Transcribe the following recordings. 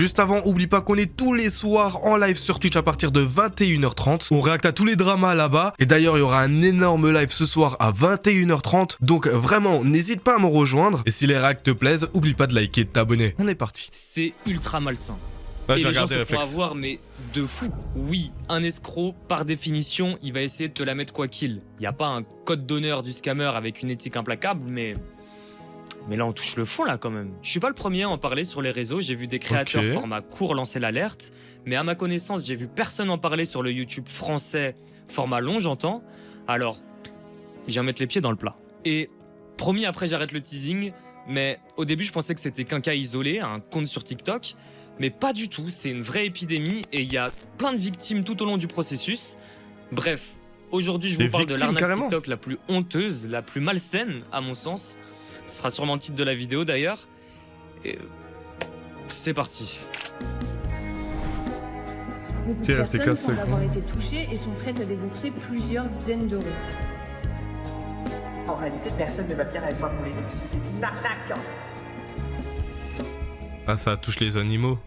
Juste avant, oublie pas qu'on est tous les soirs en live sur Twitch à partir de 21h30. On réacte à tous les dramas là-bas. Et d'ailleurs, il y aura un énorme live ce soir à 21h30. Donc vraiment, n'hésite pas à me rejoindre. Et si les réacts te plaisent, oublie pas de liker et de t'abonner. On est parti. C'est ultra malsain. Là, et je vais les gens regarder se font réflexe. avoir, mais de fou. Oui, un escroc, par définition, il va essayer de te la mettre quoi qu'il. Il n'y a pas un code d'honneur du scammer avec une éthique implacable, mais là, on touche le fond, là, quand même. Je suis pas le premier à en parler sur les réseaux. J'ai vu des créateurs Ok. format court lancer l'alerte. Mais à ma connaissance, j'ai vu personne en parler sur le YouTube français format long, j'entends. Alors, je viens mettre les pieds dans le plat. Et promis, après, j'arrête le teasing. Mais au début, je pensais que c'était qu'un cas isolé, un compte sur TikTok. Mais pas du tout. C'est une vraie épidémie. Et il y a plein de victimes tout au long du processus. Bref, aujourd'hui, je Des vous parle de victimes, l'arnaque carrément. TikTok la plus honteuse, la plus malsaine, à mon sens. Ce sera sûrement le titre de la vidéo d'ailleurs. Et c'est parti. Beaucoup de Tiens, c'est personnes casse, semblent quoi. avoir été touchées et sont prêtes à débourser plusieurs dizaines d'euros. En réalité, personne ne va bien avec moi pour l'aider puisque c'est une arnaque. Ah, ça touche les animaux.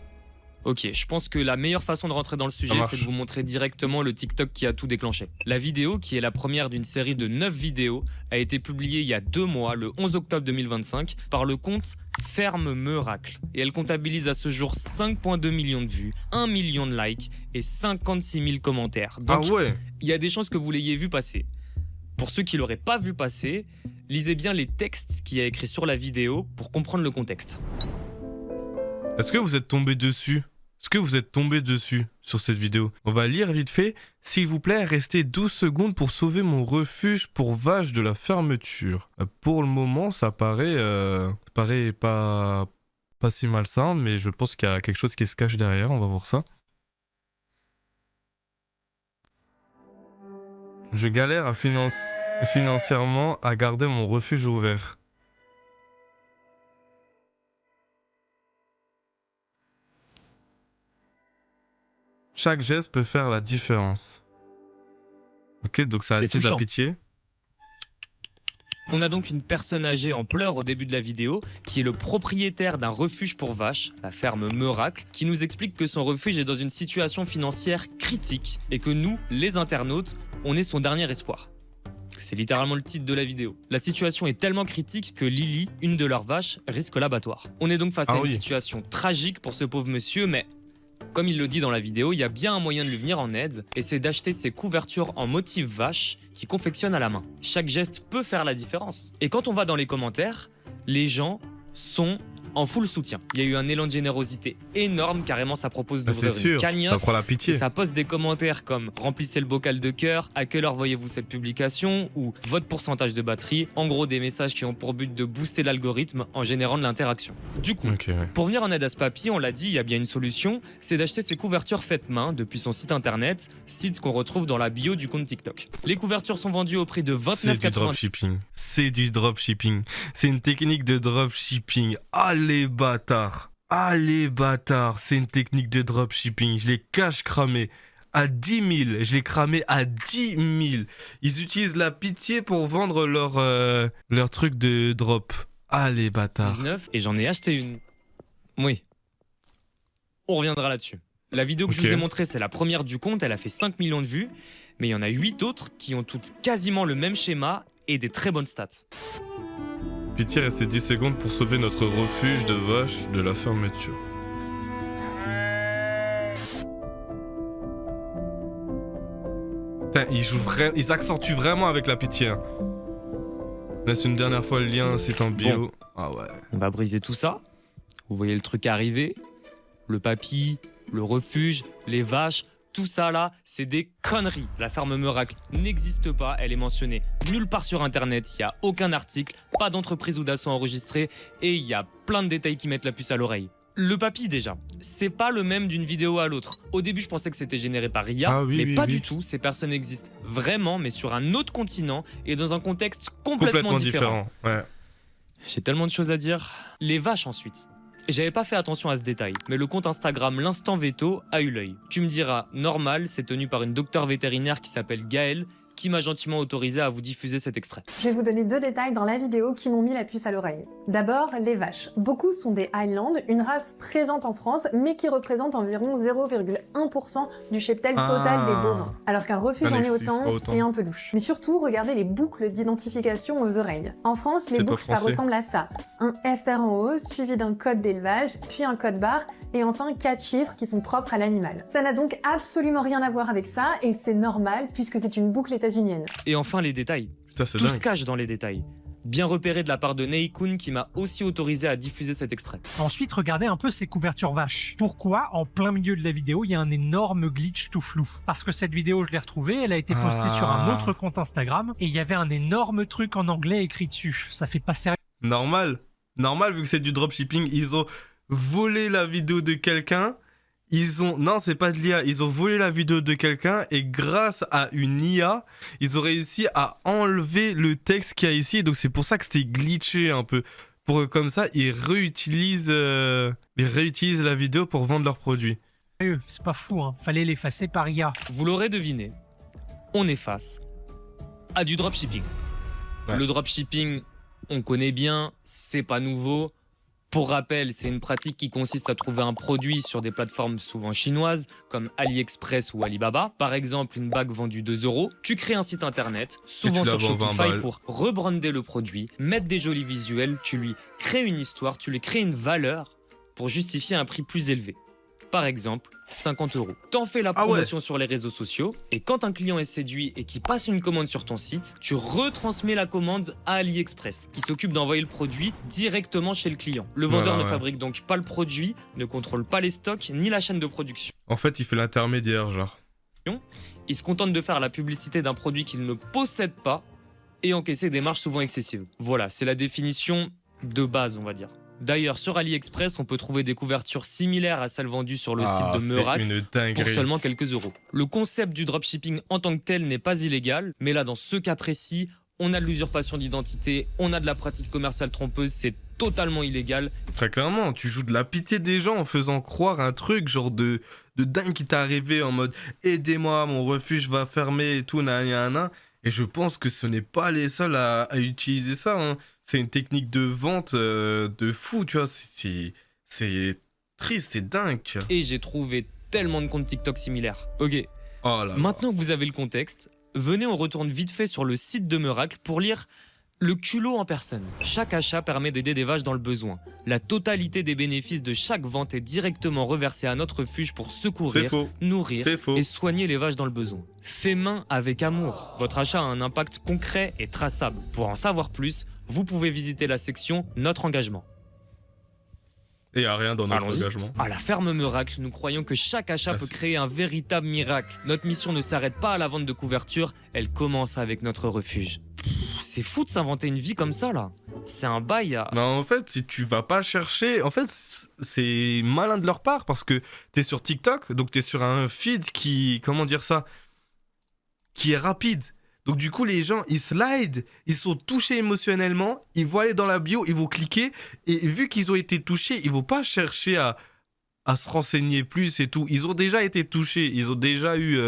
Ok, je pense que la meilleure façon de rentrer dans le sujet, marche. c'est de vous montrer directement le TikTok qui a tout déclenché. La vidéo, qui est la première d'une série de 9 vidéos, a été publiée il y a 2 mois, le 11 octobre 2025, par le compte Ferme Miracle. Et elle comptabilise à ce jour 5,2 millions de vues, 1 million de likes et 56 000 commentaires. Donc, Ah ouais. il y a des chances que vous l'ayez vu passer. Pour ceux qui l'auraient pas vu passer, lisez bien les textes qu'il y a écrits sur la vidéo pour comprendre le contexte. Est-ce que vous êtes tombé dessus? Est-ce que vous êtes tombé dessus sur cette vidéo? On va lire vite fait. S'il vous plaît, restez 12 secondes pour sauver mon refuge pour vaches de la fermeture. Pour le moment, ça paraît pas si malsain, mais je pense qu'il y a quelque chose qui se cache derrière. On va voir ça. Je galère financièrement à garder mon refuge ouvert. Chaque geste peut faire la différence. Ok, donc ça C'est attise la touchant. pitié. On a donc une personne âgée en pleurs au début de la vidéo, qui est le propriétaire d'un refuge pour vaches, la ferme Miracle, qui nous explique que son refuge est dans une situation financière critique et que nous, les internautes, on est son dernier espoir. C'est littéralement le titre de la vidéo. La situation est tellement critique que Lily, une de leurs vaches, risque l'abattoir. On est donc face à une situation tragique pour ce pauvre monsieur, mais comme il le dit dans la vidéo, il y a bien un moyen de lui venir en aide, et c'est d'acheter ses couvertures en motif vache qui confectionne à la main. Chaque geste peut faire la différence. Et quand on va dans les commentaires, les gens sont en full soutien. Il y a eu un élan de générosité énorme, carrément ça propose Bah, c'est d'ouvrir une sûr, ça cagnotte. prend la Et pitié. ça poste des commentaires comme « Remplissez le bocal de cœur »,« À quelle heure voyez-vous cette publication ?» ou « Votre pourcentage de batterie », en gros des messages qui ont pour but de booster l'algorithme en générant de l'interaction. Du coup, Ok, ouais. pour venir en aide à ce papy, on l'a dit, il y a bien une solution, c'est d'acheter ses couvertures faites main depuis son site internet, site qu'on retrouve dans la bio du compte TikTok. Les couvertures sont vendues au prix de C'est du 29,90. dropshipping. C'est du dropshipping. C'est une technique de dropshipping. Ah les bâtards. Ah les bâtards. C'est une technique de dropshipping. Je les cache cramés. À 10 000. Je les cramé à 10 000. Ils utilisent la pitié pour vendre leur truc de drop. Ah les bâtards. 19 et j'en ai acheté une. Oui. On reviendra là-dessus. La vidéo que je Ok. vous ai montrée, c'est la première du compte, elle a fait 5 millions de vues, mais il y en a 8 autres qui ont toutes quasiment le même schéma et des très bonnes stats. Pitié, restez 10 secondes pour sauver notre refuge de vaches de la fermeture. Putain, ils accentuent vraiment avec la pitié. Hein. Laisse une dernière fois le lien, c'est en bio. Bon. Ah ouais. On va briser tout ça. Vous voyez le truc arriver. Le papy, le refuge, les vaches, tout ça là, c'est des conneries. La ferme Miracle n'existe pas, elle est mentionnée nulle part sur internet, il n'y a aucun article, pas d'entreprise ou d'assaut enregistré, et il y a plein de détails qui mettent la puce à l'oreille. Le papy déjà, c'est pas le même d'une vidéo à l'autre. Au début je pensais que c'était généré par IA, Ah oui, mais oui, pas oui. du tout, ces personnes existent vraiment, mais sur un autre continent et dans un contexte complètement différent. Ouais. J'ai tellement de choses à dire. Les vaches ensuite. J'avais pas fait attention à ce détail, mais le compte Instagram L'Instant Veto a eu l'œil. Tu me diras, normal, c'est tenu par une docteure vétérinaire qui s'appelle Gaëlle qui m'a gentiment autorisé à vous diffuser cet extrait. Je vais vous donner 2 détails dans la vidéo qui m'ont mis la puce à l'oreille. D'abord, les vaches. Beaucoup sont des Highland, une race présente en France, mais qui représente environ 0,1% du cheptel total des bovins. Alors qu'un refuge en est autant, c'est un peu louche. Mais surtout, regardez les boucles d'identification aux oreilles. En France, les boucles, ça ressemble à ça. Un FR en haut, suivi d'un code d'élevage, puis un code barre, et enfin 4 chiffres qui sont propres à l'animal. Ça n'a donc absolument rien à voir avec ça, et c'est normal puisque c'est une boucle états-unienne. Et enfin les détails. Putain, c'est Tout dingue. se cache dans les détails. Bien repéré de la part de Neikun qui m'a aussi autorisé à diffuser cet extrait. Ensuite, regardez un peu ces couvertures vaches. Pourquoi, en plein milieu de la vidéo, il y a un énorme glitch tout flou? Parce que cette vidéo, je l'ai retrouvée, elle a été postée sur un autre compte Instagram, et il y avait un énorme truc en anglais écrit dessus. Ça fait pas sérieux. Normal, vu que c'est du dropshipping, ils ont volé la vidéo de quelqu'un. Non, c'est pas de l'IA, ils ont volé la vidéo de quelqu'un et grâce à une IA, ils ont réussi à enlever le texte qu'il y a ici. Donc c'est pour ça que c'était glitché un peu. Comme ça, ils réutilisent la vidéo pour vendre leurs produits. C'est pas fou, hein. Fallait l'effacer par IA. Vous l'aurez deviné, on est face à du dropshipping. Ouais. Le dropshipping, on connaît bien, c'est pas nouveau. Pour rappel, c'est une pratique qui consiste à trouver un produit sur des plateformes souvent chinoises, comme AliExpress ou Alibaba. Par exemple, une bague vendue 2 €. Tu crées un site internet, souvent tu la sur vends 20 Shopify, balles. pour rebrander le produit, mettre des jolis visuels, tu lui crées une histoire, tu lui crées une valeur pour justifier un prix plus élevé. Par exemple, 50 €. T'en fais la promotion sur les réseaux sociaux et quand un client est séduit et qui passe une commande sur ton site, tu retransmets la commande à AliExpress qui s'occupe d'envoyer le produit directement chez le client. Le vendeur ne fabrique donc pas le produit, ne contrôle pas les stocks ni la chaîne de production. En fait, il fait l'intermédiaire, genre. Il se contente de faire la publicité d'un produit qu'il ne possède pas et encaisser des marges souvent excessives. Voilà, c'est la définition de base, on va dire. D'ailleurs, sur AliExpress, on peut trouver des couvertures similaires à celles vendues sur le site de Meurac pour seulement quelques euros. Le concept du dropshipping en tant que tel n'est pas illégal, mais là, dans ce cas précis, on a de l'usurpation d'identité, on a de la pratique commerciale trompeuse, c'est totalement illégal. Très clairement, tu joues de la pitié des gens en faisant croire un truc genre de dingue qui t'est arrivé en mode « Aidez-moi, mon refuge va fermer et tout, nanana ». Et je pense que ce n'est pas les seuls à utiliser ça, hein. C'est une technique de vente de fou, tu vois. C'est triste, c'est dingue, tu vois. Et j'ai trouvé tellement de comptes TikTok similaires. Ok, Oh là maintenant que vous avez le contexte, venez, on retourne vite fait sur le site de Meurac pour lire le culot en personne. Chaque achat permet d'aider des vaches dans le besoin. La totalité des bénéfices de chaque vente est directement reversée à notre refuge pour secourir, nourrir et soigner les vaches dans le besoin. Fait main avec amour. Votre achat a un impact concret et traçable. Pour en savoir plus, vous pouvez visiter la section Notre engagement. Et il n'y a rien dans notre engagement. À la ferme Meurac, nous croyons que chaque achat peut créer un véritable miracle. Notre mission ne s'arrête pas à la vente de couverture, elle commence avec notre refuge. C'est fou de s'inventer une vie comme ça, là. C'est un bail à... Non, en fait, si tu vas pas chercher... En fait, c'est malin de leur part parce que t'es sur TikTok, donc t'es sur un feed qui... Comment dire ça? Qui est rapide. Donc du coup, les gens, ils slide, ils sont touchés émotionnellement, ils vont aller dans la bio, ils vont cliquer, et vu qu'ils ont été touchés, ils vont pas chercher à se renseigner plus et tout. Ils ont déjà été touchés, ils ont déjà eu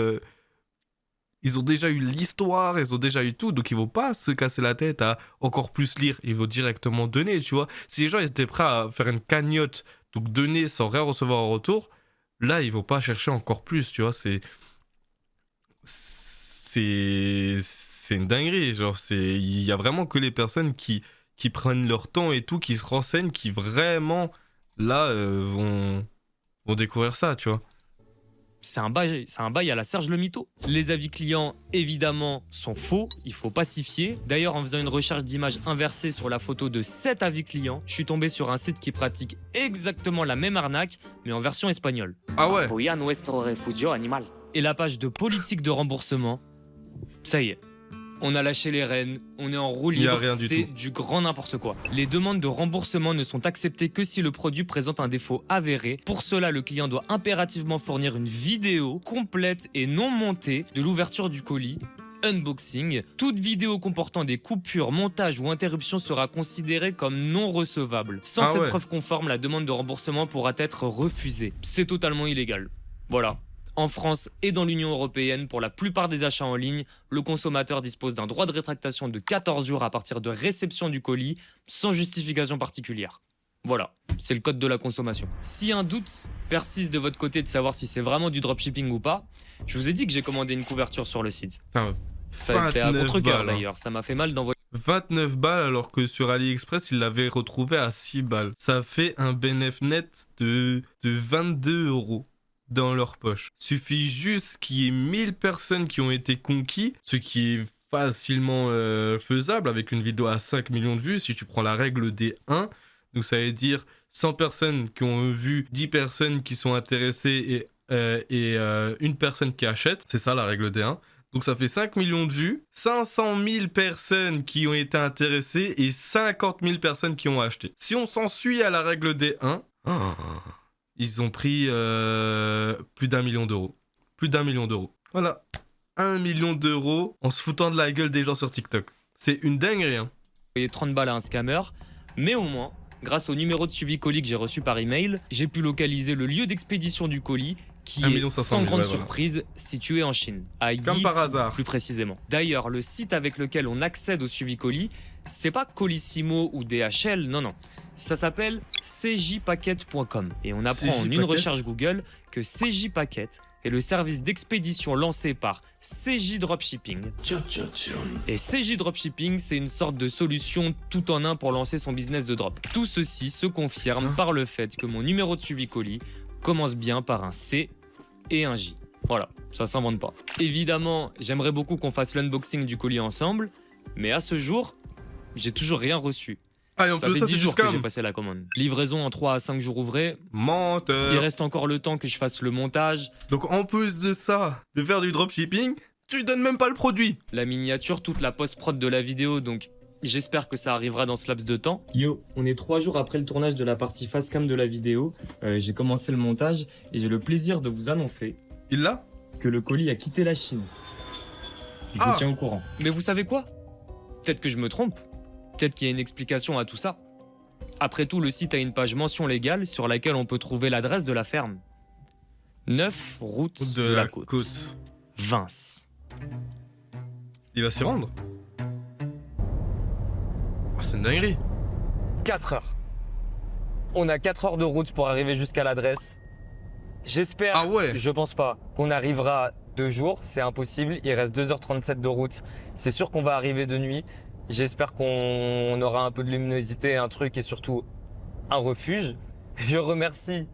l'histoire, ils ont déjà eu tout, donc ils vont pas se casser la tête à encore plus lire, ils vont directement donner, tu vois. Si les gens ils étaient prêts à faire une cagnotte, donc donner sans rien recevoir en retour, là, ils vont pas chercher encore plus, tu vois, c'est une dinguerie, genre il y a vraiment que les personnes qui prennent leur temps et tout, qui se renseignent, qui vraiment là vont découvrir ça, tu vois. C'est un bail à la Serge le Mito. Les avis clients, évidemment, sont faux, il faut pas s'y fier. D'ailleurs, en faisant une recherche d'images inversée sur la photo de 7 avis clients, je suis tombé sur un site qui pratique exactement la même arnaque, mais en version espagnole. Ah ouais. Apoya nuestro refugio animal. Et la page de politique de remboursement, ça y est. On a lâché les rênes, on est en roue libre, c'est du grand n'importe quoi. Les demandes de remboursement ne sont acceptées que si le produit présente un défaut avéré. Pour cela, le client doit impérativement fournir une vidéo complète et non montée de l'ouverture du colis, unboxing. Toute vidéo comportant des coupures, montages ou interruptions sera considérée comme non recevable. Sans cette preuve conforme, la demande de remboursement pourra être refusée. C'est totalement illégal. Voilà. En France et dans l'Union européenne, pour la plupart des achats en ligne, le consommateur dispose d'un droit de rétractation de 14 jours à partir de réception du colis, sans justification particulière. Voilà, c'est le code de la consommation. Si un doute persiste de votre côté de savoir si c'est vraiment du dropshipping ou pas, je vous ai dit que j'ai commandé une couverture sur le site. Putain, Ça a été à 29 contre-cœur balles, hein. d'ailleurs, ça m'a fait mal d'envoyer 29 balles alors que sur AliExpress, il l'avait retrouvé à 6 balles. Ça fait un bénéfice net de 22 € dans leur poche. Suffit juste qu'il y ait 1000 personnes qui ont été conquis, ce qui est facilement faisable avec une vidéo à 5 millions de vues si tu prends la règle des 1. Donc ça veut dire 100 personnes qui ont vu 10 personnes qui sont intéressées et une personne qui achète. C'est ça la règle des 1. Donc ça fait 5 millions de vues, 500 000 personnes qui ont été intéressées et 50 000 personnes qui ont acheté. Si on s'en suit à la règle des 1, ils ont pris plus d'1 million d'euros. Plus d'1 million d'euros. Voilà. 1 million d'euros en se foutant de la gueule des gens sur TikTok. C'est une dinguerie, hein. 30 balles à un scammer, mais au moins, grâce au numéro de suivi colis que j'ai reçu par email, j'ai pu localiser le lieu d'expédition du colis qui 1 est, 500 sans 000, grande ouais, voilà. surprise, situé en Chine, à Comme Yi, par hasard. plus précisément. D'ailleurs, le site avec lequel on accède au suivi colis, c'est pas Colissimo ou DHL, non. Ça s'appelle cjpacket.com et on apprend en une CJ-Packet. recherche Google que CJ-Packet est le service d'expédition lancé par CJ Dropshipping. Et CJ Dropshipping, c'est une sorte de solution tout en un pour lancer son business de drop. Tout ceci se confirme par le fait que mon numéro de suivi colis commence bien par un C et un J. Voilà, ça s'invente pas. Évidemment, j'aimerais beaucoup qu'on fasse l'unboxing du colis ensemble, mais à ce jour, j'ai toujours rien reçu. Ah, et en Ça plus fait ça, 10 c'est du jours que j'ai scam. passé la commande. Livraison en 3 à 5 jours ouvrés. Il Menteur. reste encore le temps que je fasse le montage, Donc en plus de ça, de faire du dropshipping, tu donnes même pas le produit. la miniature, toute la post-prod de la vidéo, donc j'espère que ça arrivera dans ce laps de temps. Yo, on est 3 jours après le tournage de la partie face cam de la vidéo. J'ai commencé le montage et j'ai le plaisir de vous annoncer Il l'a? que le colis a quitté la Chine. Je Ah. vous tiens au courant. Mais vous savez quoi? Peut-être que je me trompe. Peut-être qu'il y a une explication à tout ça. Après tout, le site a une page mention légale sur laquelle on peut trouver l'adresse de la ferme. 9 route De la côte. Vince. Il va s'y rendre. Oh, c'est une dinguerie. 4 heures. On a 4 heures de route pour arriver jusqu'à l'adresse. J'espère, Ah ouais. je pense pas, qu'on arrivera 2 jours, c'est impossible. Il reste 2h37 de route. C'est sûr qu'on va arriver de nuit. J'espère qu'on aura un peu de luminosité, un truc et surtout un refuge. Je remercie.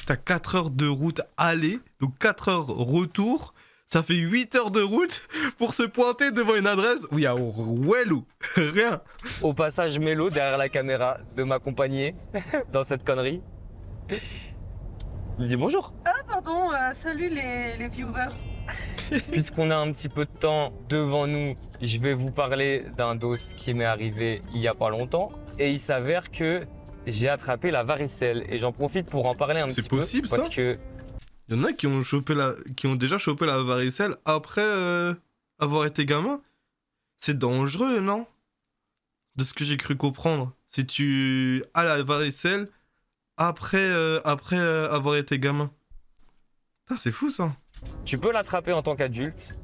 T'as 4 heures de route aller, donc 4 heures retour. Ça fait 8 heures de route pour se pointer devant une adresse où il y a Wellou. Rien. Au passage, Mélo, derrière la caméra, de m'accompagner dans cette connerie. Il dit bonjour. Pardon, salut les viewers. Puisqu'on a un petit peu de temps devant nous, je vais vous parler d'un dos qui m'est arrivé il y a pas longtemps. Et il s'avère que j'ai attrapé la varicelle. Et j'en profite pour en parler un C'est petit peu. possible, Parce ça que Il y en a qui ont déjà chopé la varicelle après avoir été gamin. C'est dangereux, non? De ce que j'ai cru comprendre. Si tu as la varicelle après avoir été gamin. Putain, c'est fou ça. tu peux l'attraper en tant qu'adulte.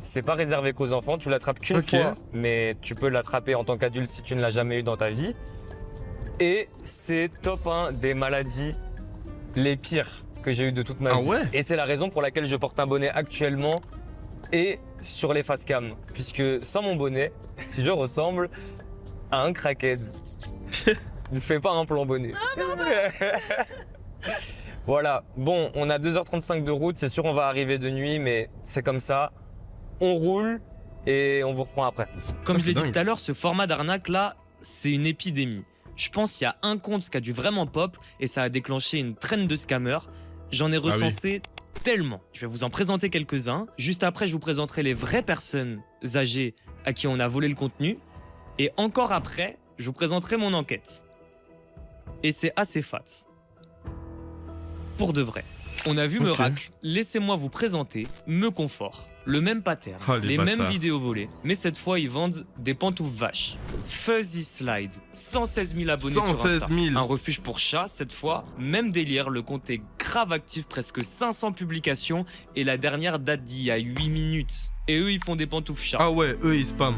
C'est pas réservé qu'aux enfants. Tu l'attrapes qu'une Ok. fois. Mais tu peux l'attraper en tant qu'adulte si tu ne l'as jamais eu dans ta vie. Et c'est top 1 des maladies les pires que j'ai eu de toute ma Ah vie. ouais? Et c'est la raison pour laquelle je porte un bonnet actuellement et sur les face cam. Puisque sans mon bonnet, je ressemble à un crackhead. Ne fais pas un plan bonnet. Voilà. Bon, on a 2h35 de route. C'est sûr on va arriver de nuit, mais c'est comme ça. On roule et on vous reprend après. Comme Ah, je l'ai c'est dit dingue. tout à l'heure, ce format d'arnaque là, c'est une épidémie. Je pense qu'il y a un compte qui a dû vraiment pop et ça a déclenché une traîne de scammers. J'en ai oui. recensé tellement. Je vais vous en présenter quelques-uns. Juste après, je vous présenterai les vraies personnes âgées à qui on a volé le contenu. Et encore après, je vous présenterai mon enquête. Et c'est assez fat. Pour de vrai. On a vu Ok. Miracle, laissez-moi vous présenter Me Confort. Le même pattern, Ah, les les mêmes bâtards. vidéos volées, mais cette fois ils vendent des pantoufles vaches. Fuzzy Slide, 116 000 abonnés sur 116 Insta. 000. Un refuge pour chats cette fois, même délire, le compte est grave grave actif, presque 500 publications, et la dernière date d'il y a 8 minutes. Et eux, ils font des pantoufles chats. Ah ouais, eux, ils spamment.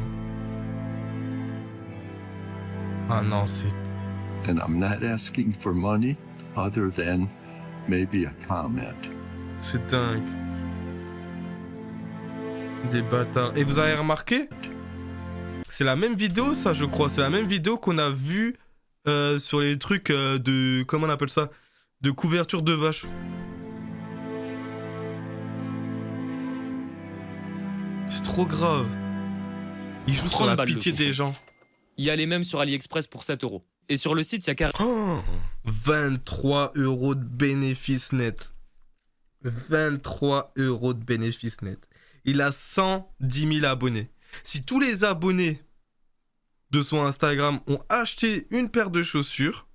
Ah non, c'est... And I'm not asking for money other than maybe a comment. C'est dingue. Des bâtards. Et vous avez remarqué? C'est la même vidéo, ça, je crois. C'est la même vidéo qu'on a vue sur les trucs de... Comment on appelle ça? De couverture de vache. C'est trop grave. Ils jouent sur la pitié des gens. Il y a les mêmes sur AliExpress pour 7 €. Et sur le site, il y a carrément... 23 € de bénéfice net. 23 € de bénéfice net. Il a 110 000 abonnés. Si tous les abonnés de son Instagram ont acheté une paire de chaussures,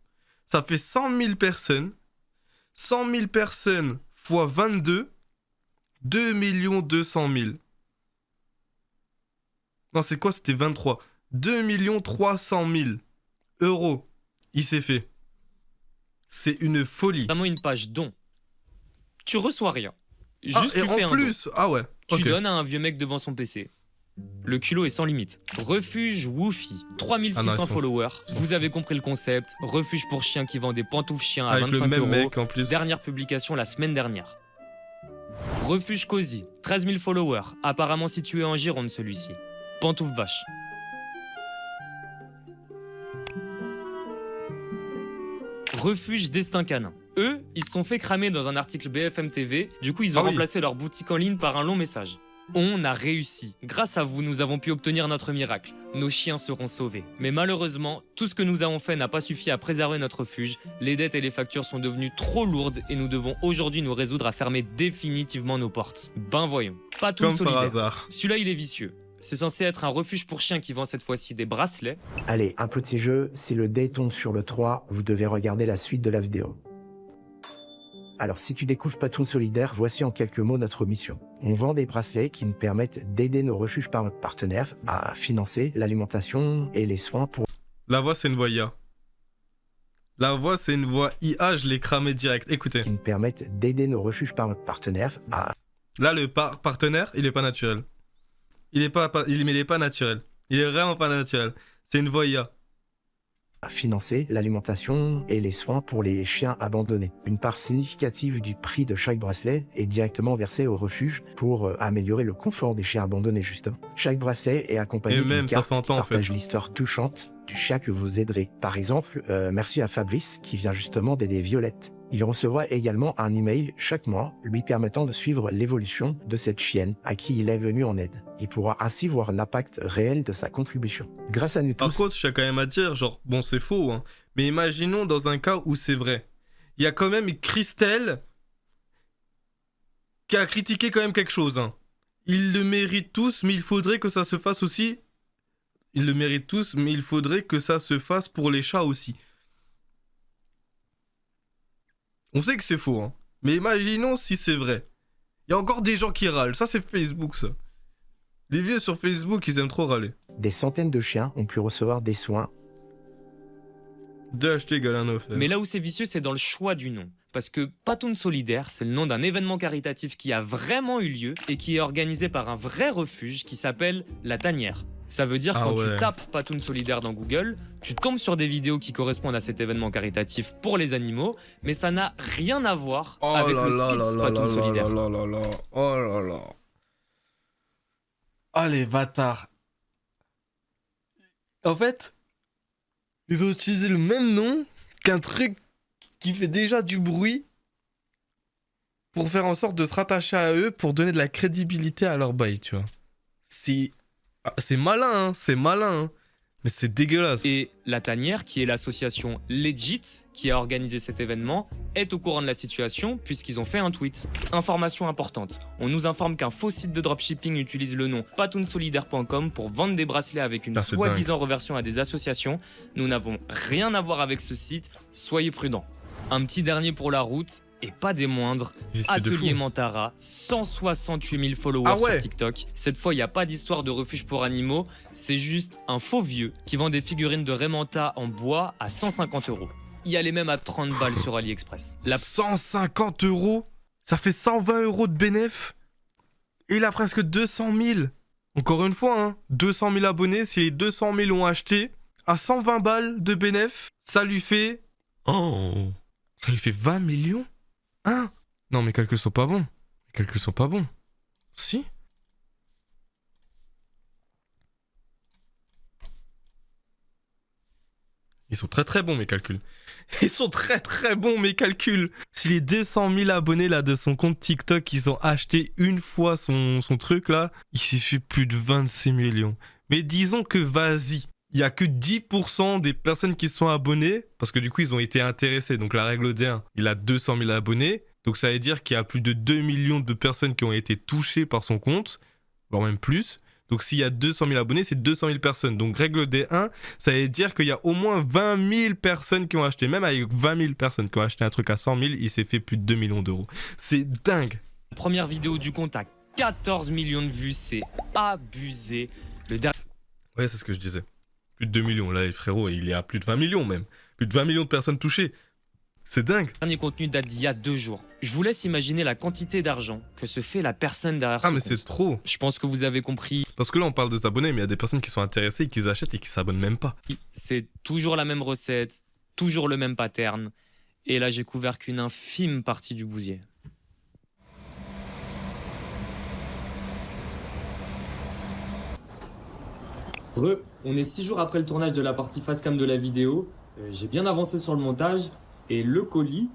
ça fait 100 000 personnes. 100 000 personnes fois 22, 2 200 000. Non, c'est quoi? C'était 23. 2 300 000 euros. Il s'est fait. C'est une folie. Vraiment une page don. Tu reçois rien. Juste et tu fais en un plus, don. ah ouais. Tu Ok. donnes à un vieux mec devant son PC. Le culot est sans limite. Refuge Woofy, 3600 followers. Vous avez compris le concept. Refuge pour chiens qui vend des pantoufles chiens à Avec le 25 même €. mec en plus. Dernière publication la semaine dernière. Refuge Cozy, 13 000 followers. Apparemment situé en Gironde celui-ci. Pantoufle vache. Refuge Destin Canin. Eux, ils se sont fait cramer dans un article BFM TV. Du coup, ils ont remplacé leur boutique en ligne par un long message. On a réussi. Grâce à vous, nous avons pu obtenir notre miracle. Nos chiens seront sauvés. Mais malheureusement, tout ce que nous avons fait n'a pas suffi à préserver notre refuge. Les dettes et les factures sont devenues trop lourdes et nous devons aujourd'hui nous résoudre à fermer définitivement nos portes. Ben voyons. Patoun Comme par solidaire. hasard. Celui-là, il est vicieux. C'est censé être un refuge pour chiens qui vend cette fois-ci des bracelets. Allez, un petit jeu, si le dé tombe sur le 3, vous devez regarder la suite de la vidéo. Alors si tu découvres Patoun Solidaire, voici en quelques mots notre mission. On vend des bracelets qui nous permettent d'aider nos refuges partenaires à financer l'alimentation et les soins pour... La voix, c'est une voix IA. La voix, c'est une voix IA, je l'ai cramé direct. Écoutez. Qui nous permettent d'aider nos refuges partenaires à... Là, le partenaire, il est pas naturel. Il est pas naturel. Il est vraiment pas naturel. C'est une voix IA. financer l'alimentation et les soins pour les chiens abandonnés. Une part significative du prix de chaque bracelet est directement versée au refuge pour améliorer le confort des chiens abandonnés justement. Chaque bracelet est accompagné d'une carte qui partage l'histoire touchante du chien que vous aiderez. Par exemple, merci à Fabrice qui vient justement d'aider Violette. Il recevra également un email chaque mois lui permettant de suivre l'évolution de cette chienne à qui il est venu en aide. Il pourra ainsi voir l'impact réel de sa contribution. Grâce à nous tous... Par contre, je tiens quand même à dire, genre, bon c'est faux, hein, mais imaginons dans un cas où c'est vrai. Il y a quand même Christelle qui a critiqué quand même quelque chose. Hein. Ils le méritent tous, mais il faudrait que ça se fasse aussi. Ils le méritent tous, mais il faudrait que ça se fasse pour les chats aussi. On sait que c'est faux, hein. Mais imaginons si c'est vrai. Il y a encore des gens qui râlent. Ça, c'est Facebook, ça. Les vieux sur Facebook, ils aiment trop râler. Des centaines de chiens ont pu recevoir des soins. D'acheter Galano. Mais là où c'est vicieux, c'est dans le choix du nom. Parce que Patoun Solidaire, c'est le nom d'un événement caritatif qui a vraiment eu lieu et qui est organisé par un vrai refuge qui s'appelle La Tanière. Ça veut dire quand tu tapes Patoun Solidaire dans Google, tu tombes sur des vidéos qui correspondent à cet événement caritatif pour les animaux, mais ça n'a rien à voir avec le site Patoun Solidaire. Oh là là. Ah les bâtards. En fait, ils ont utilisé le même nom qu'un truc qui fait déjà du bruit pour faire en sorte de se rattacher à eux pour donner de la crédibilité à leur bail, tu vois. C'est malin, hein, c'est malin, hein. Mais c'est dégueulasse. Et La Tanière, qui est l'association Legit qui a organisé cet événement, est au courant de la situation puisqu'ils ont fait un tweet. Information importante, on nous informe qu'un faux site de dropshipping utilise le nom patoonsolidaire.com pour vendre des bracelets avec une soi-disant reversion à des associations. Nous n'avons rien à voir avec ce site, soyez prudents. Un petit dernier pour la route, et pas des moindres, Atelier Mantara, 168 000 followers sur TikTok. Cette fois, il n'y a pas d'histoire de refuge pour animaux, c'est juste un faux vieux qui vend des figurines de Raymanta en bois à 150 €. y aller même à 30 balles sur AliExpress. 150 €? Ça fait 120 € de bénéf. Et il a presque 200 000. Encore une fois, hein, 200 000 abonnés, si les 200 000 ont acheté, à 120 balles de bénéf, ça lui fait... Oh, ça lui fait 20 millions? Hein? Non, mes calculs sont pas bons. Mes calculs sont pas bons. Si? Ils sont très très bons mes calculs. Ils sont très très bons mes calculs. Si les 200 000 abonnés là de son compte TikTok ils ont acheté une fois son truc là, il s'est fait plus de 26 millions. Mais disons que vas-y, il n'y a que 10% des personnes qui se sont abonnées parce que du coup ils ont été intéressés. Donc la règle D1, il a 200 000 abonnés. Donc ça veut dire qu'il y a plus de 2 millions de personnes qui ont été touchées par son compte, voire même plus. Donc s'il y a 200 000 abonnés, c'est 200 000 personnes. Donc règle D1, ça veut dire qu'il y a au moins 20 000 personnes qui ont acheté. Même avec 20 000 personnes qui ont acheté un truc à 100 000, il s'est fait plus de 2 millions d'euros. C'est dingue. La première vidéo du compte a 14 millions de vues, c'est abusé. Ouais, c'est ce que je disais. Plus de 2 millions. Là, les frérots, il est à plus de 20 millions même. Plus de 20 millions de personnes touchées. C'est dingue. Le dernier contenu date d'il y a 2 jours. Je vous laisse imaginer la quantité d'argent que se fait la personne derrière ce compte. Ah mais c'est trop. Je pense que vous avez compris. Parce que là on parle de s'abonner, mais il y a des personnes qui sont intéressées, qui achètent et qui s'abonnent même pas. C'est toujours la même recette, toujours le même pattern. Et là j'ai couvert qu'une infime partie du bousier. On est 6 jours après le tournage de la partie facecam de la vidéo. J'ai bien avancé sur le montage et le colis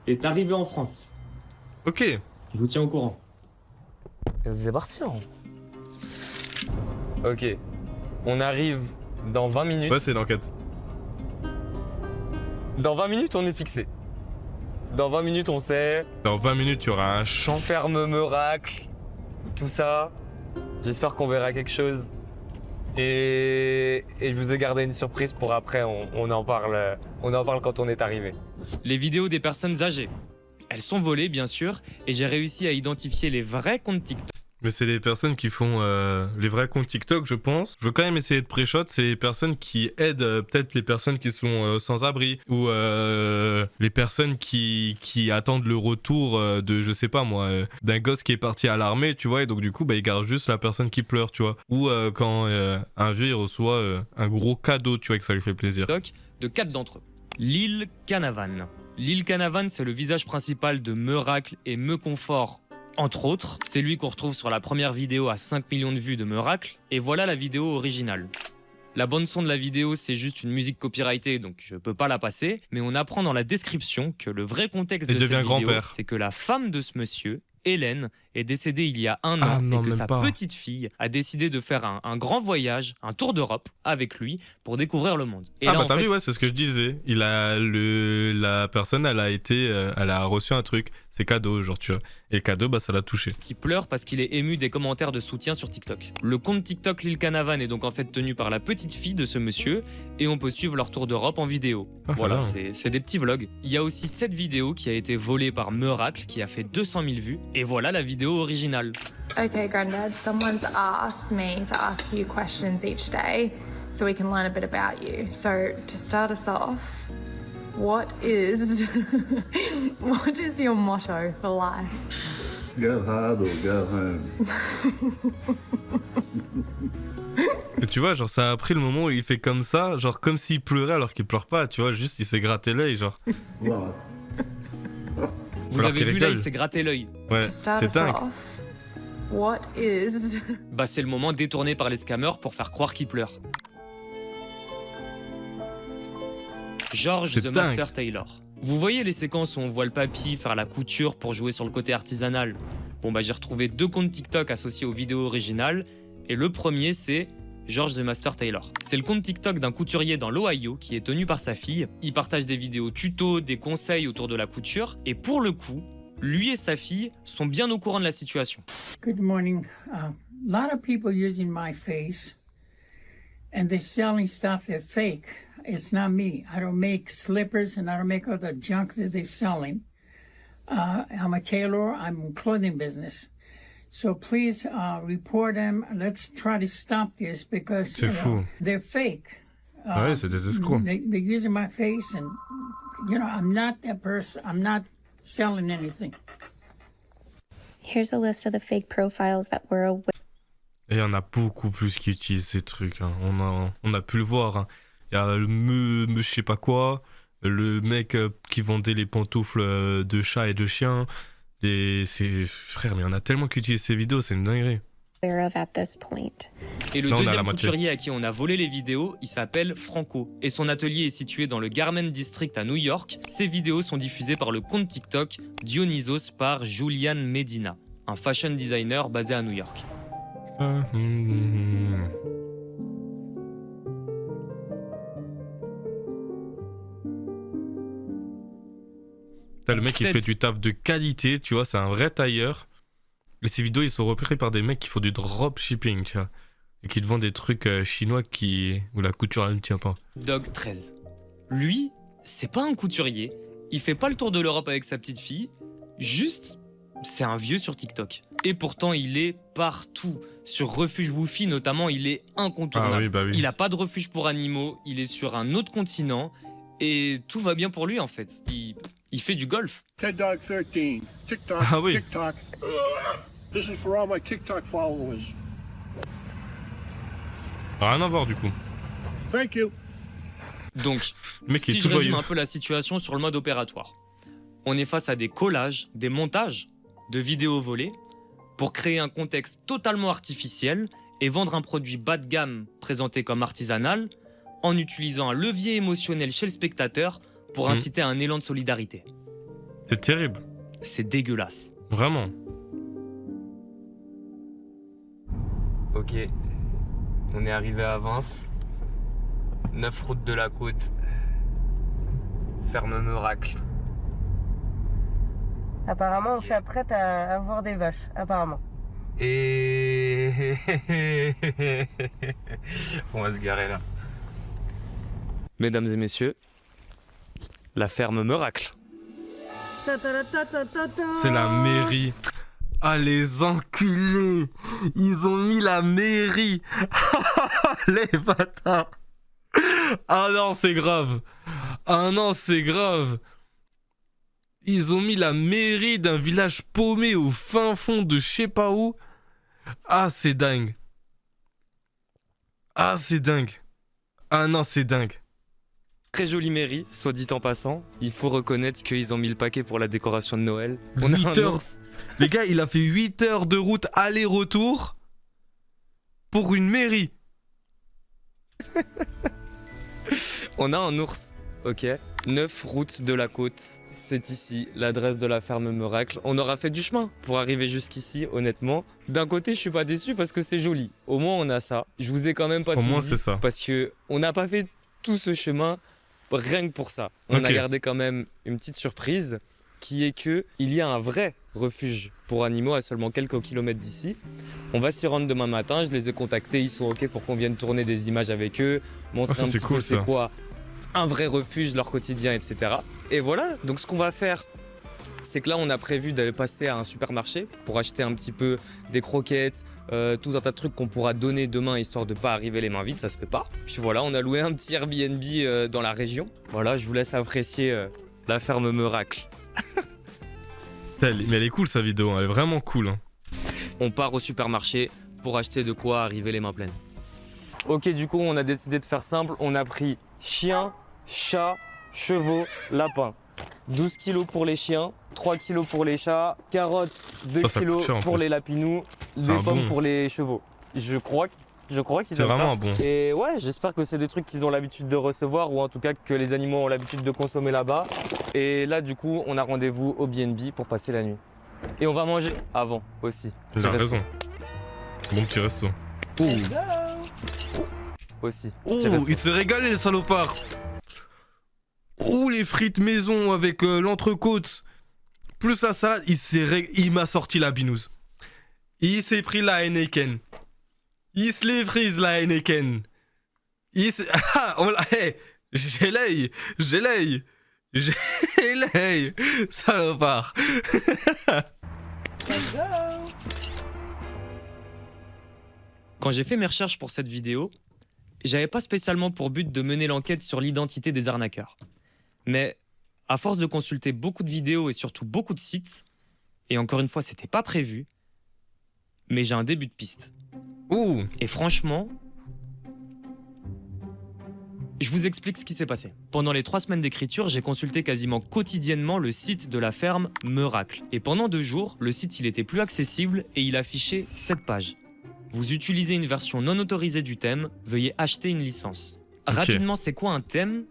est arrivé en France. Ok. Je vous tiens au courant. C'est parti. Hein. Ok. On arrive dans 20 minutes. Ouais, c'est l'enquête. Dans 20 minutes, on est fixé. Dans 20 minutes, on sait. Dans 20 minutes, il y aura un champ. Ferme miracle. Tout ça. J'espère qu'on verra quelque chose. Et je vous ai gardé une surprise pour après, on en parle quand on est arrivé. Les vidéos des personnes âgées. Elles sont volées bien sûr, et j'ai réussi à identifier les vrais comptes TikTok. Mais c'est les personnes qui font les vrais comptes TikTok, je pense. Je veux quand même essayer de pré-shot. C'est les personnes qui aident peut-être les personnes qui sont sans abri ou les personnes qui attendent le retour de, je sais pas moi, d'un gosse qui est parti à l'armée, tu vois. Et donc du coup, bah, ils gardent juste la personne qui pleure, tu vois. Ou quand un vieux il reçoit un gros cadeau, tu vois, que ça lui fait plaisir. De 4 d'entre eux. Lil Canavan. Lil Canavan, c'est le visage principal de Meracle et Me Confort. Entre autres, c'est lui qu'on retrouve sur la première vidéo à 5 millions de vues de Meracle, et voilà la vidéo originale. La bande son de la vidéo, c'est juste une musique copyrightée, donc je peux pas la passer, mais on apprend dans la description que le vrai contexte de cette vidéo, c'est que la femme de ce monsieur, Hélène, est décédée il y a 1 an et que sa petite fille a décidé de faire un grand voyage, un tour d'Europe avec lui pour découvrir le monde. Et là, t'as vu, ouais, c'est ce que je disais. La personne, elle a reçu un truc, c'est cadeau, genre tu vois. Et le cadeau, bah ça l'a touché. Il pleure parce qu'il est ému des commentaires de soutien sur TikTok. Le compte TikTok Lil Canavan est donc en fait tenu par la petite fille de ce monsieur et on peut suivre leur tour d'Europe en vidéo. Voilà, c'est des petits vlogs. Il y a aussi cette vidéo qui a été volée par Meracle qui a fait 200 000 vues et voilà la vidéo originale. Okay, Grandad, someone's asked me to ask you questions each day so we can learn a bit about you. So to start us off, what is your motto for life? Go hard or go home. Et tu vois, genre ça a pris le moment où il fait comme ça, genre comme s'il pleurait alors qu'il pleure pas, tu vois, juste il s'est gratté l'œil, genre. Vous avez vu là, il s'est gratté l'œil. Ouais, c'est dingue. What is... Bah c'est le moment détourné par les scammers pour faire croire qu'il pleure. George the Master Taylor. Vous voyez les séquences où on voit le papy faire la couture pour jouer sur le côté artisanal? Bon bah j'ai retrouvé 2 comptes TikTok associés aux vidéos originales et le premier c'est George the Master Taylor. C'est le compte TikTok d'un couturier dans l'Ohio qui est tenu par sa fille. Il partage des vidéos tutos, des conseils autour de la couture et pour le coup, lui et sa fille sont bien au courant de la situation. Good morning. A lot of people using my face and they're selling stuff that's fake. It's not me. I don't make slippers and I don't make all the junk that they're selling. I'm a tailor. I'm in clothing business. So please report them. Let's try to stop this because they're fake. Ouais, c'est des escrocs. They're using my face and You know, I'm not that person. I'm not selling anything. Here's a list of the fake profiles that were aware. Et il y en a beaucoup plus qui utilisent ces trucs. Hein. On a pu le voir. Hein. Il y a le je sais pas quoi, le mec qui vendait les pantoufles de chat et de chien. Frère, mais il y en a tellement qui utilisent ces vidéos, c'est une dinguerie. Of at this point. Et le deuxième couturier à qui on a volé les vidéos, il s'appelle Franco. Et son atelier est situé dans le Garment District à New York. Ses vidéos sont diffusées par le compte TikTok Dionysos par Julian Medina, un fashion designer basé à New York. T'as le mec qui fait du taf de qualité, tu vois, c'est un vrai tailleur. Et ces vidéos, ils sont repérés par des mecs qui font du dropshipping, tu vois. Et qui te vendent des trucs chinois où la couture, elle ne tient pas. Dog 13. Lui, c'est pas un couturier. Il fait pas le tour de l'Europe avec sa petite fille. Juste, c'est un vieux sur TikTok. Et pourtant, il est partout. Sur Refuge Woofy, notamment, il est incontournable. Ah oui, bah oui. Il a pas de refuge pour animaux. Il est sur un autre continent. Et tout va bien pour lui, en fait. Il fait du golf. Ted Dog 13, TikTok, Ah oui. TikTok. This is for all my TikTok followers. Rien à voir du coup. Thank you. Donc, Mec, si je résume un peu la situation sur le mode opératoire, on est face à des collages, des montages de vidéos volées pour créer un contexte totalement artificiel et vendre un produit bas de gamme présenté comme artisanal en utilisant un levier émotionnel chez le spectateur pour inciter à un élan de solidarité. C'est terrible. C'est dégueulasse. Vraiment. Ok, on est arrivé à Vence, 9 route de la Côte, ferme Meuracle. Apparemment, on s'apprête à avoir des vaches, apparemment. Et... on va se garer là. Mesdames et messieurs, la ferme Meuracle. C'est la mairie. Ah les enculés, ils ont mis la mairie. Les bâtards. Ah non c'est grave. Ah non c'est grave. Ils ont mis la mairie d'un village paumé au fin fond de je sais pas où. Ah c'est dingue. Ah c'est dingue. Ah non c'est dingue. Très jolie mairie, soit dit en passant. Il faut reconnaître qu'ils ont mis le paquet pour la décoration de Noël. On a 8 un heures. ours. Les gars, il a fait 8 heures de route aller-retour pour une mairie. On a un ours, ok. 9 routes de la Côte, c'est ici, l'adresse de la ferme Meuracle. On aura fait du chemin pour arriver jusqu'ici, honnêtement. D'un côté, je suis pas déçu parce que c'est joli. Au moins, on a ça. Je vous ai quand même pas tout moins, dit c'est ça. parce que on n'a pas fait tout ce chemin rien que pour ça. On a gardé quand même une petite surprise qui est que il y a un vrai refuge pour animaux à seulement quelques kilomètres d'ici. On va s'y rendre demain matin, je les ai contactés, ils sont ok pour qu'on vienne tourner des images avec eux, montrer un petit peu c'est quoi un vrai refuge, leur quotidien, etc. Et voilà, donc ce qu'on va faire, c'est que là on a prévu d'aller passer à un supermarché pour acheter un petit peu des croquettes, tout un tas de trucs qu'on pourra donner demain histoire de pas arriver les mains vides, ça se fait pas. Puis voilà, on a loué un petit Airbnb dans la région. Voilà, je vous laisse apprécier la ferme Meuracle. Mais elle est cool sa vidéo, elle est vraiment cool. Hein. On part au supermarché pour acheter de quoi arriver les mains pleines. Ok, du coup, on a décidé de faire simple. On a pris chien, chat, chevaux, lapins. 12 kilos pour les chiens, 3 kilos pour les chats, carottes, 2 kilos pour les lapinous, des pommes pour les chevaux. Je crois qu'ils aiment ça. C'est vraiment bon. Et ouais, j'espère que c'est des trucs qu'ils ont l'habitude de recevoir ou en tout cas que les animaux ont l'habitude de consommer là-bas. Et là, du coup, on a rendez-vous au B&B pour passer la nuit. Et on va manger avant aussi. Tu as raison. Bon petit resto. Aussi. Il s'est régalé le salopard. Les frites maison avec l'entrecôte. Plus la salade, il m'a sorti la binouse. Il s'est pris la Heineken. Il se les frise la Heineken. J'ai l'œil. Salopard. Quand j'ai fait mes recherches pour cette vidéo, j'avais pas spécialement pour but de mener l'enquête sur l'identité des arnaqueurs. Mais À force de consulter beaucoup de vidéos et surtout beaucoup de sites, et encore une fois, c'était pas prévu, mais j'ai un début de piste. Ouh. Et franchement, je vous explique ce qui s'est passé. Pendant les 3 semaines d'écriture, j'ai consulté quasiment quotidiennement le site de la ferme Meuracle. Et pendant 2 jours, le site il était plus accessible et il affichait cette page. Vous utilisez une version non autorisée du thème, veuillez acheter une licence. Rapidement, c'est quoi un thème ?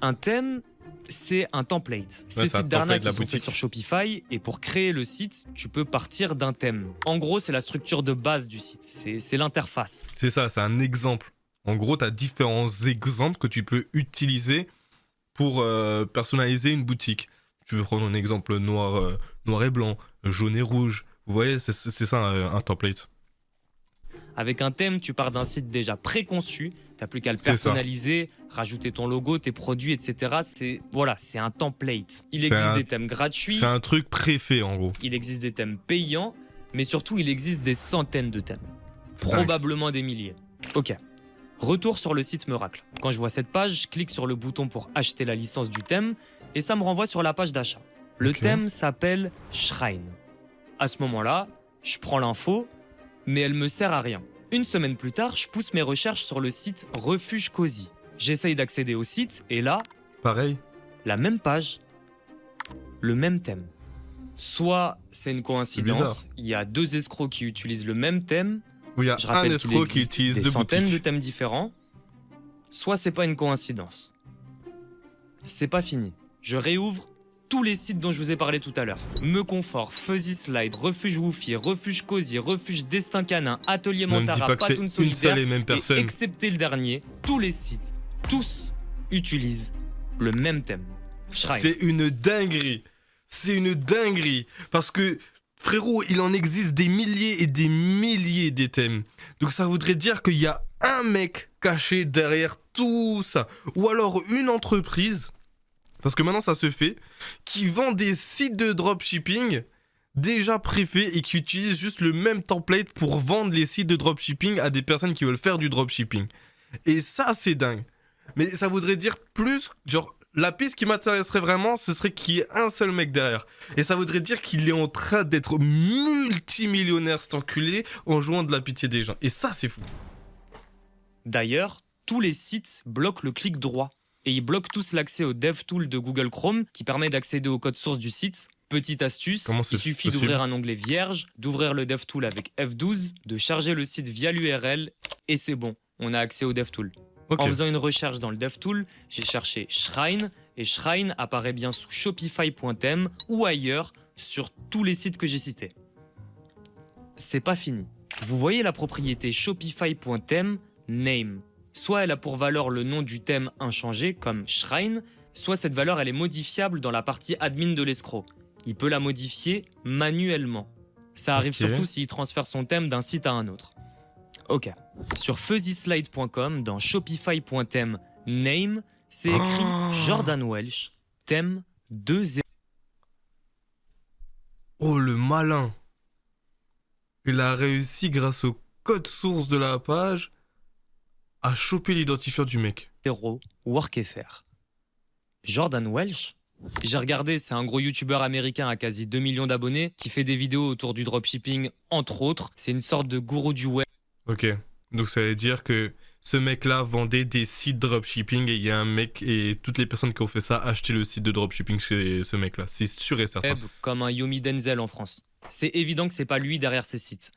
Un thème, c'est un template. Ces sites d'arnaque qui sont faits sur Shopify, et pour créer le site, tu peux partir d'un thème. En gros, c'est la structure de base du site, c'est l'interface. C'est ça, c'est un exemple. En gros, tu as différents exemples que tu peux utiliser pour personnaliser une boutique. Tu veux prendre un exemple noir et blanc, jaune et rouge. Vous voyez, c'est ça un template. Avec un thème, tu pars d'un site déjà préconçu, tu n'as plus qu'à le personnaliser, rajouter ton logo, tes produits, etc. C'est un template. Il existe des thèmes gratuits. C'est un truc préfet, en gros. Il existe des thèmes payants, mais surtout, il existe des centaines de thèmes. Probablement des milliers. Ok. Retour sur le site Meuracle. Quand je vois cette page, je clique sur le bouton pour acheter la licence du thème et ça me renvoie sur la page d'achat. Le thème s'appelle Shrine. À ce moment-là, je prends l'info, mais elle me sert à rien. Une semaine plus tard, je pousse mes recherches sur le site Refuge Cozy. J'essaye d'accéder au site et là, pareil, la même page, le même thème. Soit c'est une coïncidence, il y a 2 escrocs qui utilisent le même thème. Où il y a un escroc qui utilise des 2 centaines boutiques. de thèmes différents. Soit c'est pas une coïncidence. C'est pas fini. Je réouvre tous les sites dont je vous ai parlé tout à l'heure. Meconfort, Fuzzy Slide, Refuge Woofy, Refuge Cozy, Refuge Destin Canin, Atelier Montara, Patoun Solidaire, et excepté le dernier, tous les sites, tous utilisent le même thème. Shrine. C'est une dinguerie. C'est une dinguerie. Parce que, frérot, il en existe des milliers et des milliers de thèmes. Donc ça voudrait dire qu'il y a un mec caché derrière tout ça. Ou alors une entreprise, parce que maintenant ça se fait, qui vend des sites de dropshipping déjà préfaits et qui utilise juste le même template pour vendre les sites de dropshipping à des personnes qui veulent faire du dropshipping. Et ça, c'est dingue. Mais ça voudrait dire plus, genre, la piste qui m'intéresserait vraiment, ce serait qu'il y ait un seul mec derrière. Et ça voudrait dire qu'il est en train d'être multimillionnaire, cet enculé, en jouant de la pitié des gens. Et ça, c'est fou. D'ailleurs, tous les sites bloquent le clic droit. Et ils bloquent tous l'accès au DevTool de Google Chrome qui permet d'accéder au code source du site. Petite astuce, il suffit d'ouvrir un onglet vierge, d'ouvrir le DevTool avec F12, de charger le site via l'URL et c'est bon, on a accès au DevTool. En faisant une recherche dans le DevTool, j'ai cherché Shrine et Shrine apparaît bien sous shopify.theme ou ailleurs sur tous les sites que j'ai cités. C'est pas fini. Vous voyez la propriété shopify.theme name. Soit elle a pour valeur le nom du thème inchangé, comme Shrine, soit cette valeur elle est modifiable dans la partie admin de l'escroc. Il peut la modifier manuellement. Ça arrive surtout s'il transfère son thème d'un site à un autre. Ok. Sur fuzzyslide.com, dans shopify.theme name, c'est écrit Jordan Welsh, thème 2.0. Oh, le malin. Il a réussi grâce au code source de la page à choper l'identifiant du mec. Workfr. Jordan Welsh. J'ai regardé, c'est un gros youtubeur américain à quasi 2 millions d'abonnés qui fait des vidéos autour du dropshipping, entre autres. C'est une sorte de gourou du web. Ok, donc ça veut dire que ce mec-là vendait des sites dropshipping et il y a un mec et toutes les personnes qui ont fait ça achetaient le site de dropshipping chez ce mec-là. C'est sûr et certain. Comme un Yomi Denzel en France. C'est évident que c'est pas lui derrière ces sites.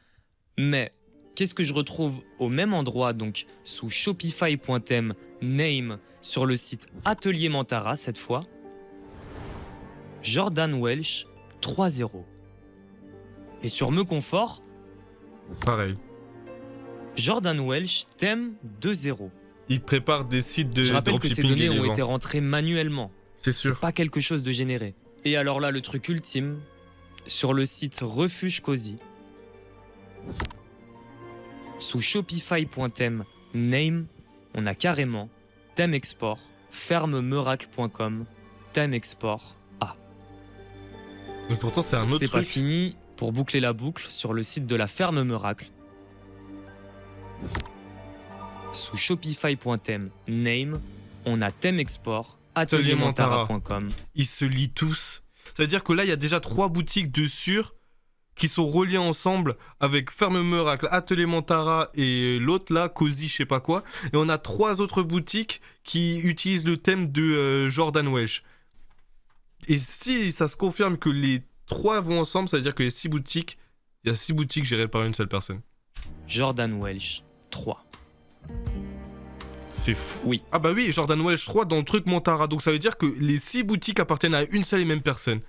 Mais qu'est-ce que je retrouve au même endroit, donc sous shopify.theme name, sur le site Atelier Montara cette fois? Jordan Welsh 3.0. Et sur Meconfort, pareil. Jordan Welsh thème 2.0. Il prépare des sites de dropshipping. Je rappelle que ces données ont été rentrées manuellement. C'est sûr. Pas quelque chose de généré. Et alors là, le truc ultime, sur le site Refuge Cozy, sous shopify.theme name, on a carrément thème export, fermemeuracle.com, thème export A. Mais pourtant, c'est un autre truc. C'est pas fini. Pour boucler la boucle, sur le site de la ferme Meuracle, sous shopify.theme name, on a thème export, ateliermontara.com. Ils se lient tous. C'est-à-dire que là, il y a déjà 3 boutiques de sûrs qui sont reliées ensemble avec Ferme Miracle, Atelier Montara et l'autre là, Cozy, je sais pas quoi. Et on a 3 autres boutiques qui utilisent le thème de Jordan Welch. Et si ça se confirme que les 3 vont ensemble, ça veut dire que les 6 boutiques, il y a 6 boutiques gérées par une seule personne. Jordan Welch 3. C'est fou. Oui. Ah bah oui, Jordan Welch 3 dans le truc Montara. Donc ça veut dire que les 6 boutiques appartiennent à une seule et même personne.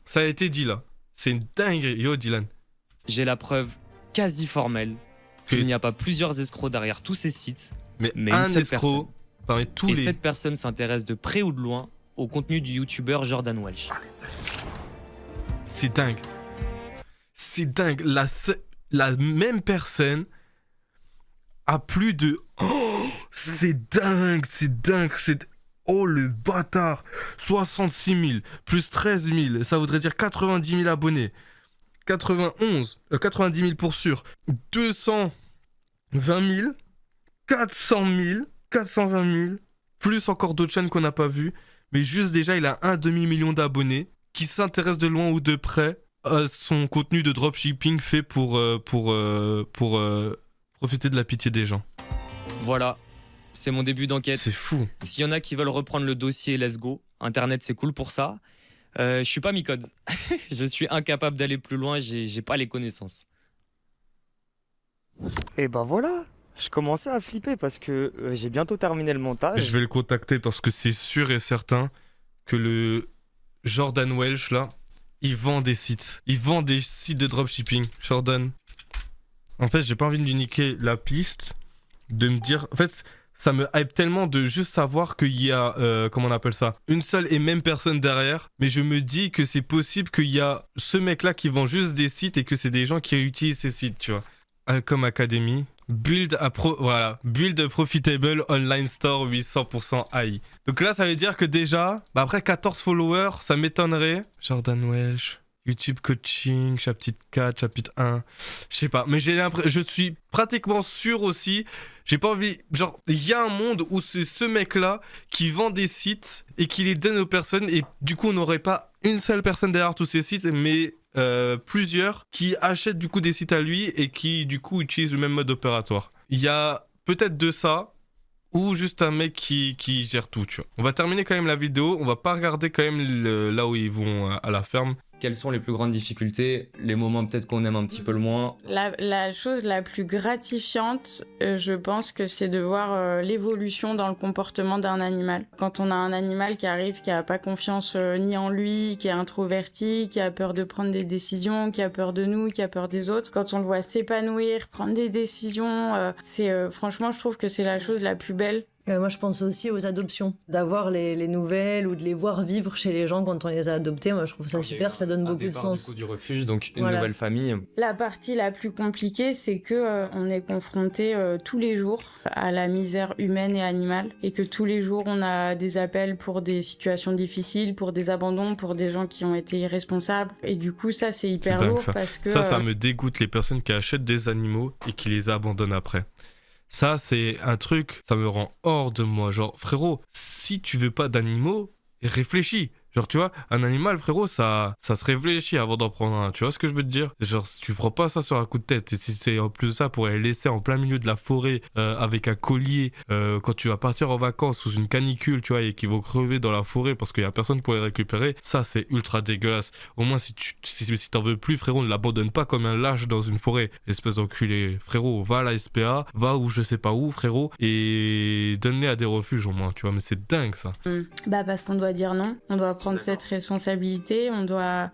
Ça a été dit là. C'est une dinguerie. Yo, Dylan. J'ai la preuve quasi formelle qu'il n'y a pas plusieurs escrocs derrière tous ces sites, mais un un escroc parmi tous les... Et cette personne s'intéresse de près ou de loin au contenu du youtubeur Jordan Welch. C'est dingue. C'est dingue. La même personne a plus de... Oh, c'est dingue, c'est dingue, c'est... Oh le bâtard. 66 000 plus 13 000, ça voudrait dire 90 000 abonnés. 90 000 pour sûr. 220 000, 400 000, 420 000, plus encore d'autres chaînes qu'on n'a pas vues. Mais juste déjà, il a un demi-million d'abonnés qui s'intéressent de loin ou de près à son contenu de dropshipping fait pour profiter de la pitié des gens. Voilà, c'est mon début d'enquête. C'est fou. S'il y en a qui veulent reprendre le dossier, let's go. Internet, c'est cool pour ça. Je suis pas mi-code. Je suis incapable d'aller plus loin, j'ai pas les connaissances. Et ben voilà, je commençais à flipper parce que j'ai bientôt terminé le montage. Je vais le contacter parce que c'est sûr et certain que le Jordan Welch là, il vend des sites. Il vend des sites de dropshipping. Jordan. En fait, j'ai pas envie de lui niquer la piste, de me dire... En fait, ça me hype tellement de juste savoir qu'il y a, comment on appelle ça, une seule et même personne derrière. Mais je me dis que c'est possible qu'il y a ce mec-là qui vend juste des sites et que c'est des gens qui utilisent ces sites, tu vois. Alcom Academy. Build Profitable Online Store with 100% AI. Donc là, ça veut dire que déjà, après 14 followers, ça m'étonnerait. Jordan Welch, YouTube Coaching, chapitre 4, chapitre 1. Je sais pas, mais je suis pratiquement sûr aussi. J'ai pas envie. Genre, il y a un monde où c'est ce mec-là qui vend des sites et qui les donne aux personnes. Et du coup, on n'aurait pas une seule personne derrière tous ces sites, mais plusieurs qui achètent du coup des sites à lui et qui du coup utilisent le même mode opératoire. Il y a peut-être de ça ou juste un mec qui gère tout, tu vois. On va terminer quand même la vidéo. On va pas regarder quand même là où ils vont à la ferme. Quelles sont les plus grandes difficultés, les moments peut-être qu'on aime un petit peu le moins? La chose la plus gratifiante, je pense que c'est de voir l'évolution dans le comportement d'un animal. Quand on a un animal qui arrive, qui a pas confiance ni en lui, qui est introverti, qui a peur de prendre des décisions, qui a peur de nous, qui a peur des autres, quand on le voit s'épanouir, prendre des décisions, franchement, je trouve que c'est la chose la plus belle. Moi, je pense aussi aux adoptions. D'avoir les nouvelles ou de les voir vivre chez les gens quand on les a adoptés, moi, je trouve ça super, ça donne beaucoup de sens. Du refuge, donc une nouvelle famille. La partie la plus compliquée, c'est que on est confronté tous les jours à la misère humaine et animale, et que tous les jours, on a des appels pour des situations difficiles, pour des abandons, pour des gens qui ont été irresponsables. Et du coup, ça, c'est hyper lourd parce que... Ça me dégoûte, les personnes qui achètent des animaux et qui les abandonnent après. Ça, c'est un truc, ça me rend hors de moi. Genre, frérot, si tu veux pas d'animaux, réfléchis. Genre, tu vois, un animal, frérot, ça se réfléchit avant d'en prendre un. Tu vois ce que je veux te dire? Genre, si tu prends pas ça sur un coup de tête, et si c'est en plus de ça pour les laisser en plein milieu de la forêt avec un collier quand tu vas partir en vacances sous une canicule, tu vois, et qu'ils vont crever dans la forêt parce qu'il y a personne pour les récupérer, ça, c'est ultra dégueulasse. Au moins, si t'en veux plus, frérot, ne l'abandonne pas comme un lâche dans une forêt. Espèce d'enculé. Frérot, va à la SPA, va où je sais pas où, frérot, et donne-les à des refuges au moins, tu vois. Mais c'est dingue, ça. Bah, parce qu'on doit dire non. On doit prendre cette responsabilité, on doit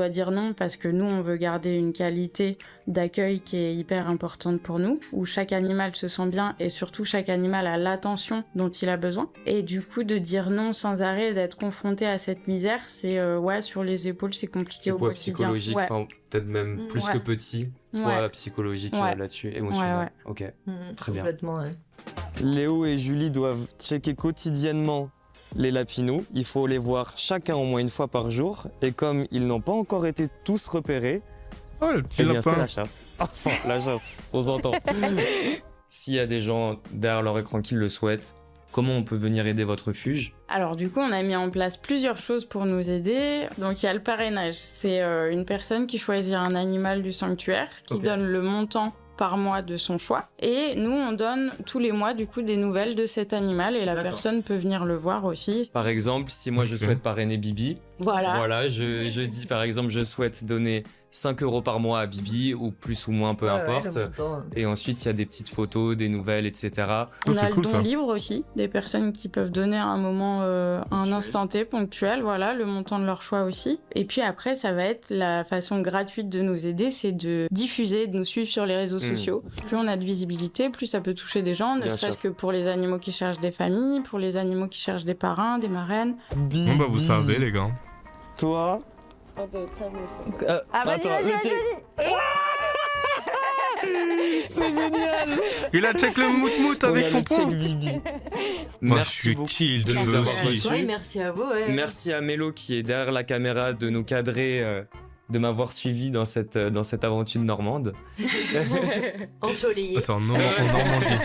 dire non parce que nous on veut garder une qualité d'accueil qui est hyper importante pour nous, où chaque animal se sent bien et surtout chaque animal a l'attention dont il a besoin. Et du coup de dire non sans arrêt, d'être confronté à cette misère, c'est sur les épaules, c'est compliqué au quotidien. Psychologique, peut-être même plus que petit, poids psychologique là-dessus, émotionnel. Ok, très bien. Léo et Julie doivent checker quotidiennement les lapinous, il faut les voir chacun au moins une fois par jour, et comme ils n'ont pas encore été tous repérés, c'est la chasse. Enfin, la chasse, on s'entend. S'il y a des gens derrière leur écran qui le souhaitent, comment on peut venir aider votre refuge? Alors du coup, on a mis en place plusieurs choses pour nous aider. Donc il y a le parrainage. C'est une personne qui choisit un animal du sanctuaire, qui donne le montant par mois de son choix. Et nous, on donne tous les mois du coup des nouvelles de cet animal et la personne peut venir le voir aussi. Par exemple, si moi je souhaite parrainer Bibi, voilà, je dis par exemple je souhaite donner 5 € par mois à Bibi, ou plus ou moins, peu importe. Et ensuite, il y a des petites photos, des nouvelles, etc. On a le don libre aussi, des personnes qui peuvent donner à un moment, un instant T ponctuel, voilà, le montant de leur choix aussi. Et puis après, ça va être la façon gratuite de nous aider, c'est de diffuser, de nous suivre sur les réseaux sociaux. Plus on a de visibilité, plus ça peut toucher des gens, ne serait-ce que pour les animaux qui cherchent des familles, pour les animaux qui cherchent des parrains, des marraines. Bon bah vous savez les gars. Toi... vas-y. C'est génial. Il a check le mout-mout avec son poing. Moi je suis beaucoup kill de nous avoir aussi. Oui, merci à vous. Ouais. Merci à Mélo qui est derrière la caméra de nous cadrer, de m'avoir suivi dans cette aventure normande. Ensoleillé. C'est en Normandie.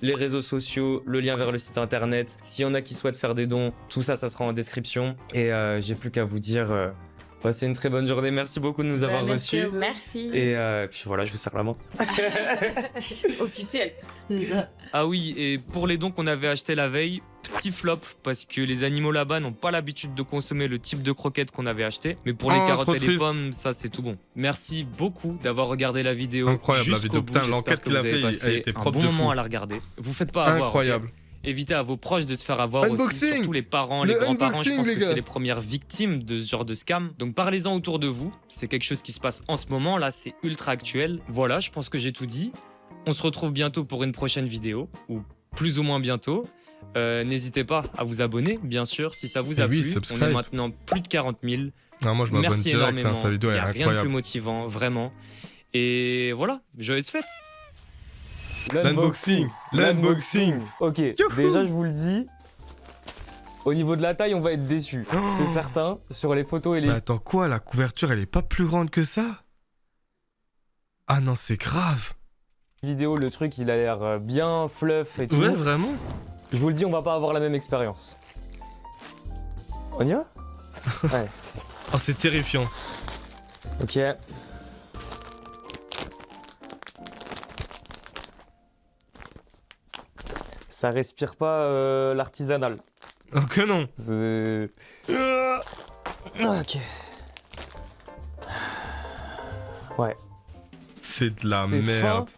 Les réseaux sociaux, le lien vers le site internet. S'il y en a qui souhaitent faire des dons, tout ça, ça sera en description. Et j'ai plus qu'à vous dire, passez une très bonne journée. Merci beaucoup de nous avoir reçus. Merci. Et puis voilà, je vous serre la main. Officiel. Ah oui, et pour les dons qu'on avait achetés la veille, petit flop, parce que les animaux là-bas n'ont pas l'habitude de consommer le type de croquettes qu'on avait acheté. Mais pour les carottes et les pommes, ça c'est tout bon. Merci beaucoup d'avoir regardé la vidéo. Incroyable la vidéo. Bout. Putain, l'enquête qu'il a fait, elle était propre de fou. Un bon moment à la regarder. Vous faites pas avoir. Incroyable. Okay. Évitez à vos proches de se faire avoir aussi, surtout les parents, les grands-parents, je pense que c'est les premières victimes de ce genre de scam. Donc parlez-en autour de vous, c'est quelque chose qui se passe en ce moment, là c'est ultra actuel. Voilà, je pense que j'ai tout dit. On se retrouve bientôt pour une prochaine vidéo, ou plus ou moins bientôt. N'hésitez pas à vous abonner, bien sûr, si ça vous a plu. On est maintenant plus de 40 000. Non, moi je m'abonne Merci direct, énormément. sa vidéo elle est Il n'y a rien de plus motivant, vraiment. Et voilà, joyeuses fêtes. L'unboxing. Ok, déjà je vous le dis, au niveau de la taille, on va être déçus. C'est certain, sur les photos et les... Mais attends, quoi? La couverture, elle est pas plus grande que ça? Ah non, c'est grave. Vidéo, le truc, il a l'air bien fluff et tout. Ouais, vraiment? Je vous le dis, on va pas avoir la même expérience. On y va? Ouais. Oh, c'est terrifiant. Ok. Ça respire pas l'artisanal. Oh que non. Ok. Ouais. C'est de la merde.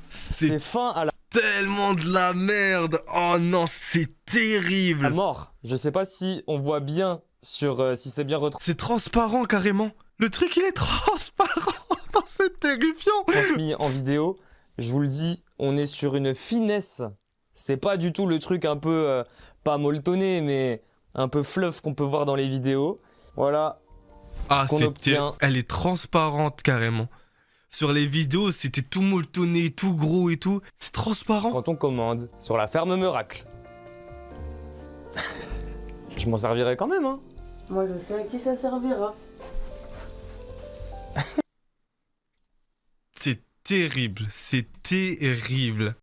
C'est fin à la... Tellement de la merde. Oh non, c'est terrible. À mort. Je sais pas si on voit bien sur... si c'est bien retrouvé. C'est transparent carrément. Le truc, il est transparent. Non, c'est terrifiant. Transmis en vidéo. Je vous le dis, on est sur une finesse. C'est pas du tout le truc un peu, pas molletonné, mais un peu fluff qu'on peut voir dans les vidéos. Voilà ce qu'on obtient. Elle est transparente carrément. Sur les vidéos, c'était tout molletonné, tout gros et tout. C'est transparent. Quand on commande sur la ferme Miracle. Je m'en servirai quand même, hein. Moi, je sais à qui ça servira. C'est terrible, c'est terrible.